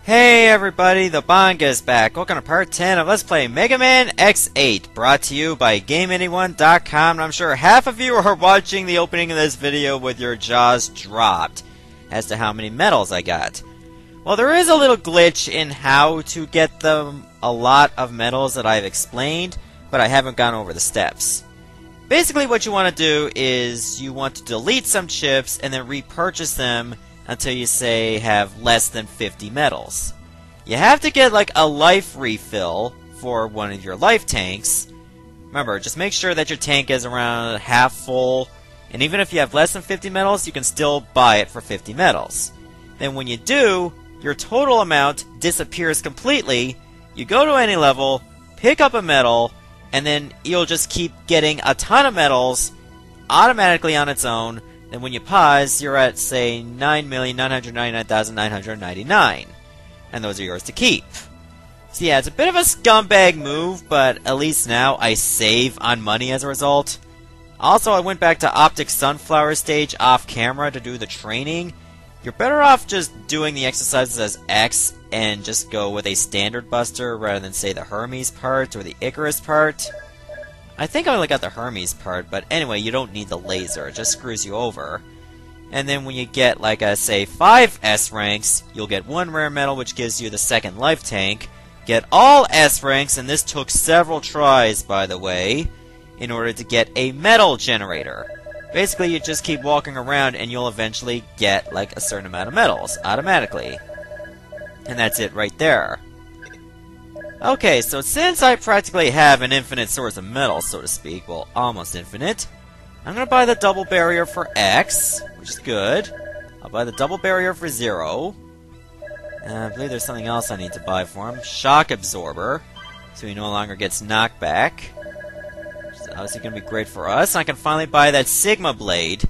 Hey everybody, the Banga is back. Welcome to part 10 of Let's Play Mega Man X8, brought to you by GameAnyone.com. And I'm sure half of you are watching the opening of this video with your jaws dropped as to how many medals I got. Well, there is a little glitch in how to get a lot of medals that I've explained, but I haven't gone over the steps. Basically what you want to do is you want to delete some chips and then repurchase them until you say have less than 50 medals. You have to get like a life refill for one of your life tanks. Remember, just make sure that your tank is around half full, and even if you have less than 50 medals, you can still buy it for 50 medals. Then when you do, your total amount disappears completely. You go to any level, pick up a medal, and then you'll just keep getting a ton of medals automatically on its own. Then when you pause, you're at, say, 9,999,999. And those are yours to keep. So yeah, it's a bit of a scumbag move, but at least now I save on money as a result. Also, I went back to Optic Sunflower stage off camera to do the training. You're better off just doing the exercises as X and just go with a standard buster rather than, say, the Hermes part or the Icarus part. I think I only got the Hermes part, but anyway, you don't need the laser. It just screws you over. And then when you get, like, say, 5 S ranks, you'll get 1 rare medal, which gives you the second life tank. Get all S ranks, and this took several tries, by the way, in order to get a medal generator. Basically, you just keep walking around, and you'll eventually get, like, a certain amount of medals, automatically. And that's it right there. Okay, so since I practically have an infinite source of medals, so to speak, well, almost infinite, I'm going to buy the double barrier for X, which is good. I'll buy the double barrier for 0. And I believe there's something else I need to buy for him. Shock absorber, so he no longer gets knocked back. Which is obviously going to be great for us. I can finally buy that Sigma blade.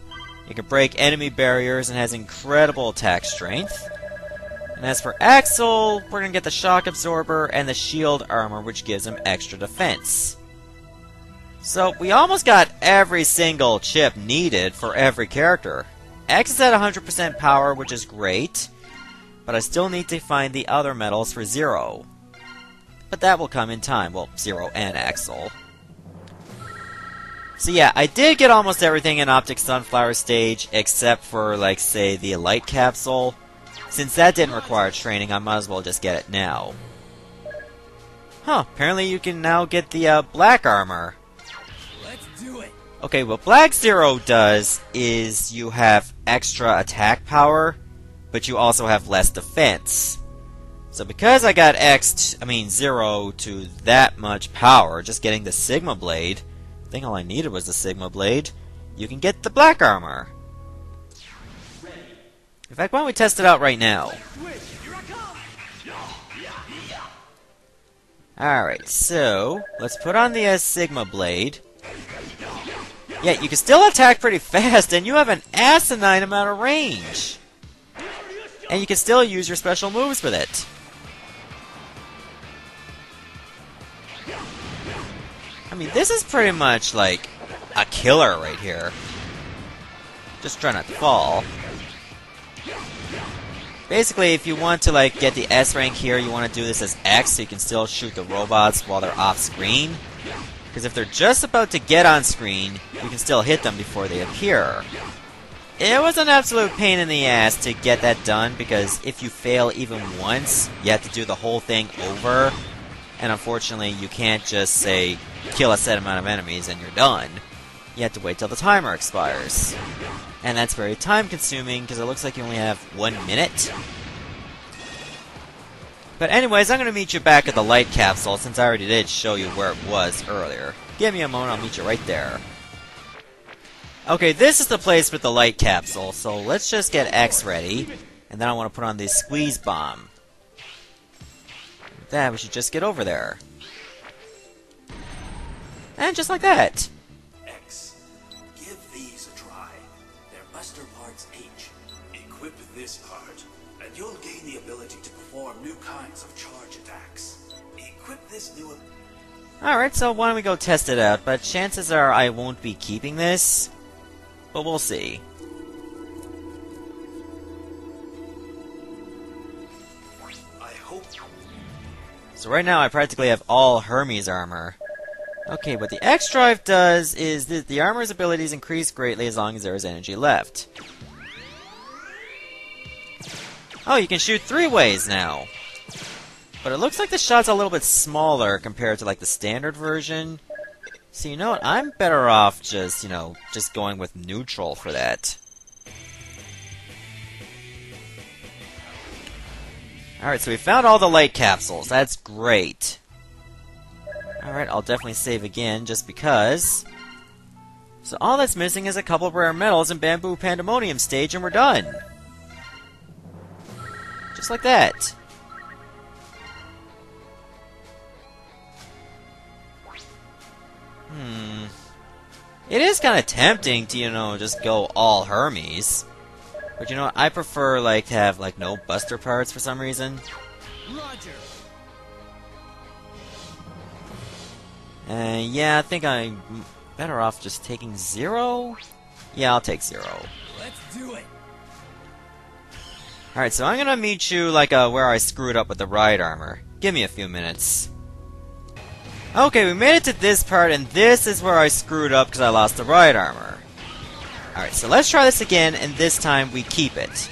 It can break enemy barriers and has incredible attack strength. And as for Axel, we're going to get the shock absorber and the shield armor, which gives him extra defense. So, we almost got every single chip needed for every character. X is at 100% power, which is great, but I still need to find the other medals for Zero. But that will come in time. Well, Zero and Axel. So yeah, I did get almost everything in Optic Sunflower stage, except for, like, say, the Light Capsule. Since that didn't require training, I might as well just get it now. Huh, apparently you can now get the black armor. Let's do it. Okay, what Black Zero does is you have extra attack power, but you also have less defense. So because I got Zero to that much power, just getting the Sigma Blade, I think all I needed was the Sigma Blade, you can get the black armor. In fact, why don't we test it out right now? Alright, so let's put on the Sigma Blade. Yeah, you can still attack pretty fast, and you have an asinine amount of range. And you can still use your special moves with it. I mean, this is pretty much like a killer right here. Just try not to fall. Basically, if you want to like get the S rank here, you want to do this as X so you can still shoot the robots while they're off screen. Because if they're just about to get on screen, you can still hit them before they appear. It was an absolute pain in the ass to get that done, because if you fail even once, you have to do the whole thing over. And unfortunately, you can't just, say, kill a set amount of enemies and you're done. You have to wait till the timer expires. And that's very time-consuming, because it looks like you only have 1 minute. But anyways, I'm going to meet you back at the Light Capsule, since I already did show you where it was earlier. Give me a moment, I'll meet you right there. Okay, this is the place with the Light Capsule, so let's just get X ready. And then I want to put on the Squeeze Bomb. With that, we should just get over there. And just like that. Equip this part, and you'll gain the ability to perform new kinds of charge attacks. Equip this new... Alright, so why don't we go test it out, but chances are I won't be keeping this, but we'll see. I hope. So right now I practically have all Hermes armor. Okay, what the X Drive does is that the armor's abilities increase greatly as long as there is energy left. Oh, you can shoot 3 ways now. But it looks like the shot's a little bit smaller compared to like the standard version. So you know what, I'm better off just, just going with neutral for that. Alright, so we found all the light capsules. That's great. Alright, I'll definitely save again, just because. So all that's missing is a couple of rare metals in Bamboo Pandemonium stage, and we're done. Just like that. It is kind of tempting to, just go all Hermes. But you know what, I prefer, to have, no buster parts for some reason. Roger. Yeah, I think I'm better off just taking 0. Yeah, I'll take 0. Let's do it. Alright, so I'm gonna meet you, where I screwed up with the ride armor. Give me a few minutes. Okay, we made it to this part, and this is where I screwed up because I lost the ride armor. Alright, so let's try this again, and this time we keep it.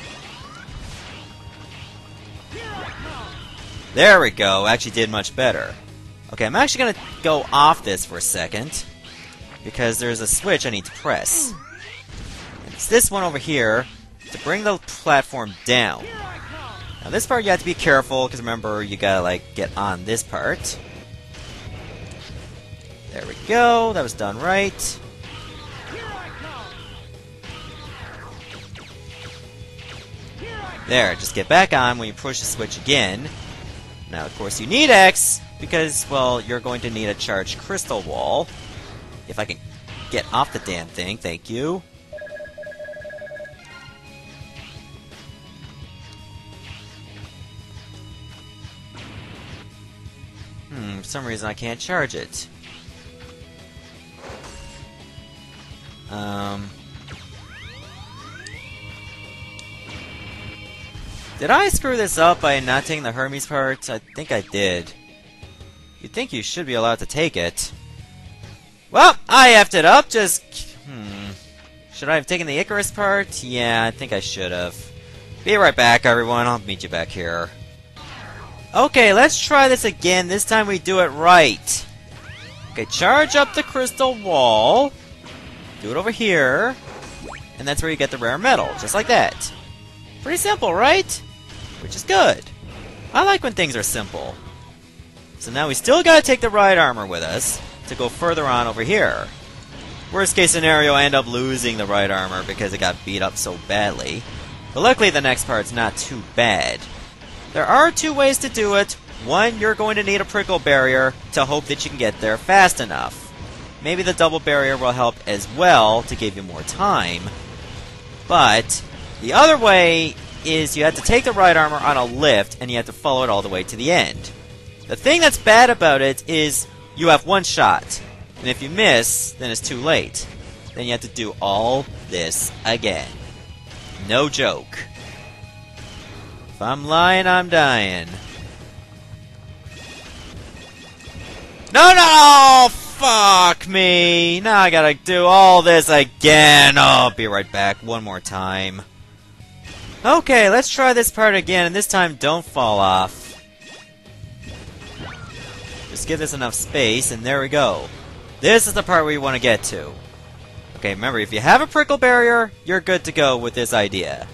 There we go, actually did much better. Okay, I'm actually gonna go off this for a second, because there's a switch I need to press. And it's this one over here, to bring the platform down. Now this part you have to be careful, because remember, you gotta, get on this part. There we go, that was done right. There, just get back on when you push the switch again. Now, of course, you need X, because, well, you're going to need a charged crystal wall. If I can get off the damn thing, thank you. For some reason I can't charge it. Did I screw this up by not taking the Hermes part? I think I did. You'd think you should be allowed to take it. Well, I effed it up, just... Should I have taken the Icarus part? Yeah, I think I should have. Be right back, everyone. I'll meet you back here. Okay, let's try this again. This time we do it right. Okay, charge up the crystal wall. Do it over here. And that's where you get the rare metal, just like that. Pretty simple, right? Which is good. I like when things are simple. So now we still gotta take the ride armor with us to go further on over here. Worst case scenario, I end up losing the ride armor because it got beat up so badly. But luckily the next part's not too bad. There are 2 ways to do it. One, you're going to need a prickle barrier to hope that you can get there fast enough. Maybe the double barrier will help as well to give you more time. But the other way is you have to take the ride armor on a lift and you have to follow it all the way to the end. The thing that's bad about it is you have 1 shot. And if you miss, then it's too late. Then you have to do all this again. No joke. If I'm lying, I'm dying. No! Fuck me! Now I gotta do all this again! Oh, I'll be right back one more time. Okay, let's try this part again, and this time don't fall off. Just give this enough space, and there we go. This is the part where you want to get to. Okay, remember, if you have a prickle barrier, you're good to go with this idea.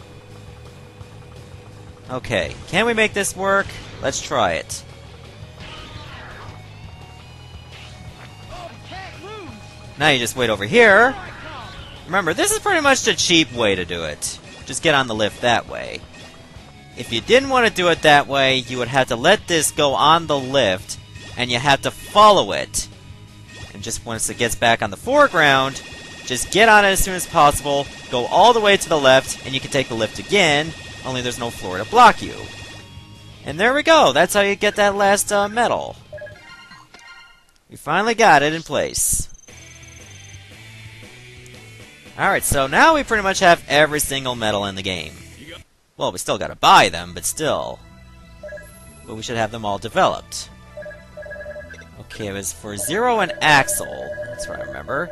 Okay, can we make this work? Let's try it. Now you just wait over here. Remember, this is pretty much the cheap way to do it. Just get on the lift that way. If you didn't want to do it that way, you would have to let this go on the lift, and you have to follow it. And just once it gets back on the foreground, just get on it as soon as possible, go all the way to the left, and you can take the lift again, only there's no floor to block you. And there we go, that's how you get that last medal. We finally got it in place. Alright, so now we pretty much have every single medal in the game. Well, we still gotta buy them, but still. but we should have them all developed. Okay, it was for Zero and Axel. That's what I remember.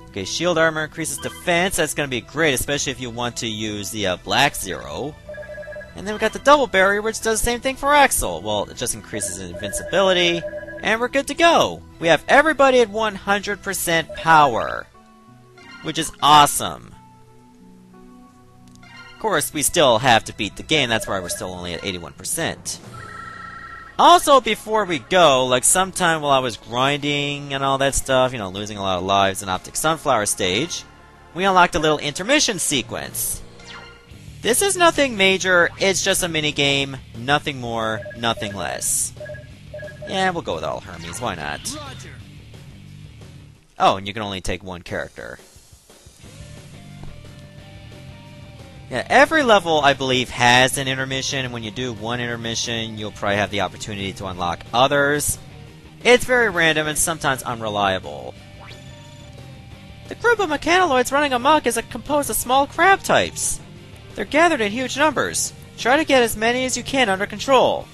Okay, shield armor increases defense. That's going to be great, especially if you want to use the Black Zero. And then we got the double barrier, which does the same thing for Axel. Well, it just increases invincibility, and we're good to go. We have everybody at 100% power, which is awesome. Of course, we still have to beat the game. That's why we're still only at 81%. Also, before we go, like sometime while I was grinding and all that stuff, you know, losing a lot of lives in Optic Sunflower stage, we unlocked a little intermission sequence. This is nothing major, it's just a minigame, nothing more, nothing less. Yeah, we'll go with all Hermes, why not? Roger. Oh, and you can only take one character. Yeah, every level, I believe, has an intermission, and when you do one intermission, you'll probably have the opportunity to unlock others. It's very random and sometimes unreliable. The group of mechanoloids running amok is composed of small crab types. They're gathered in huge numbers. Try to get as many as you can under control.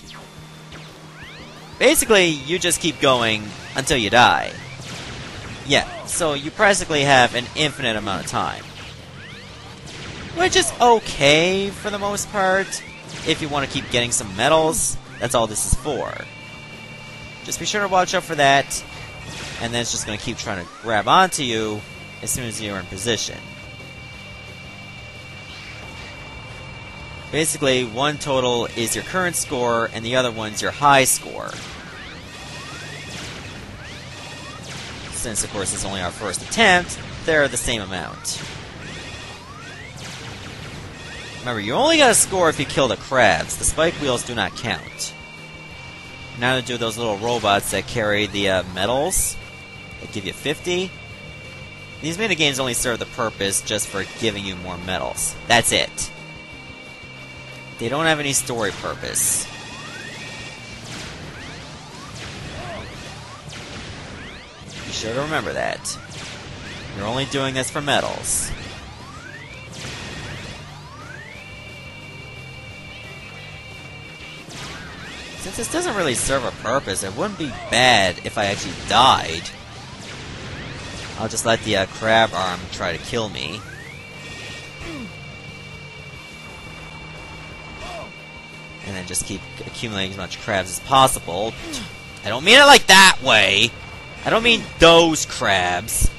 Basically, you just keep going until you die. Yeah, so you practically have an infinite amount of time. Which is okay for the most part. If you want to keep getting some medals, that's all this is for. Just be sure to watch out for that. And then it's just going to keep trying to grab onto you as soon as you're in position. Basically, one total is your current score, and the other one's your high score. Since, of course, it's only our first attempt, they're the same amount. Remember, you only got a score if you kill the crabs. The spike wheels do not count. Now to do those little robots that carry the medals, that give you 50. These minigames only serve the purpose just for giving you more medals. That's it. They don't have any story purpose. Be sure to remember that. You're only doing this for medals. Since this doesn't really serve a purpose, it wouldn't be bad if I actually died. I'll just let the crab arm try to kill me. And then just keep accumulating as much crabs as possible. I don't mean it like that way! I don't mean those crabs.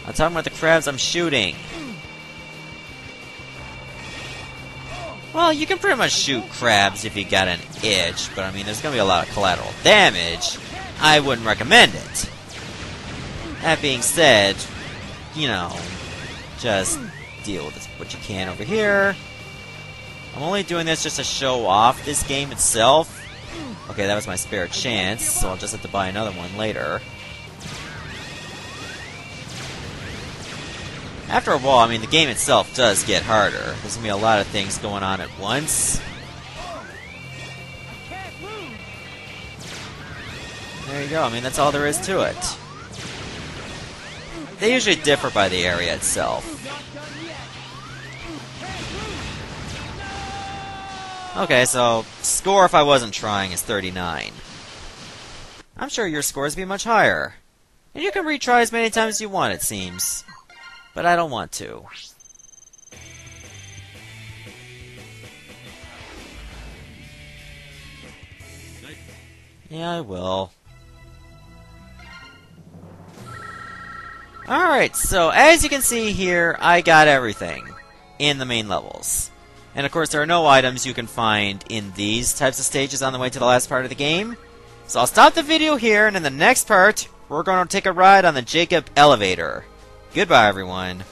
I'm talking about the crabs I'm shooting. Well, you can pretty much shoot crabs if you got an itch, but I mean, there's gonna be a lot of collateral damage. I wouldn't recommend it. That being said, you know, just deal with what you can over here. I'm only doing this just to show off this game itself. Okay, that was my spare chance, so I'll just have to buy another one later. After a while, I mean, the game itself does get harder. There's gonna be a lot of things going on at once. There you go, I mean, that's all there is to it. They usually differ by the area itself. Okay, so score if I wasn't trying is 39. I'm sure your scores would be much higher. And you can retry as many times as you want, it seems. But I don't want to. Yeah, I will. Alright, so as you can see here, I got everything in the main levels. And of course, there are no items you can find in these types of stages on the way to the last part of the game. So I'll stop the video here, and in the next part, we're going to take a ride on the Jacob Elevator. Goodbye, everyone.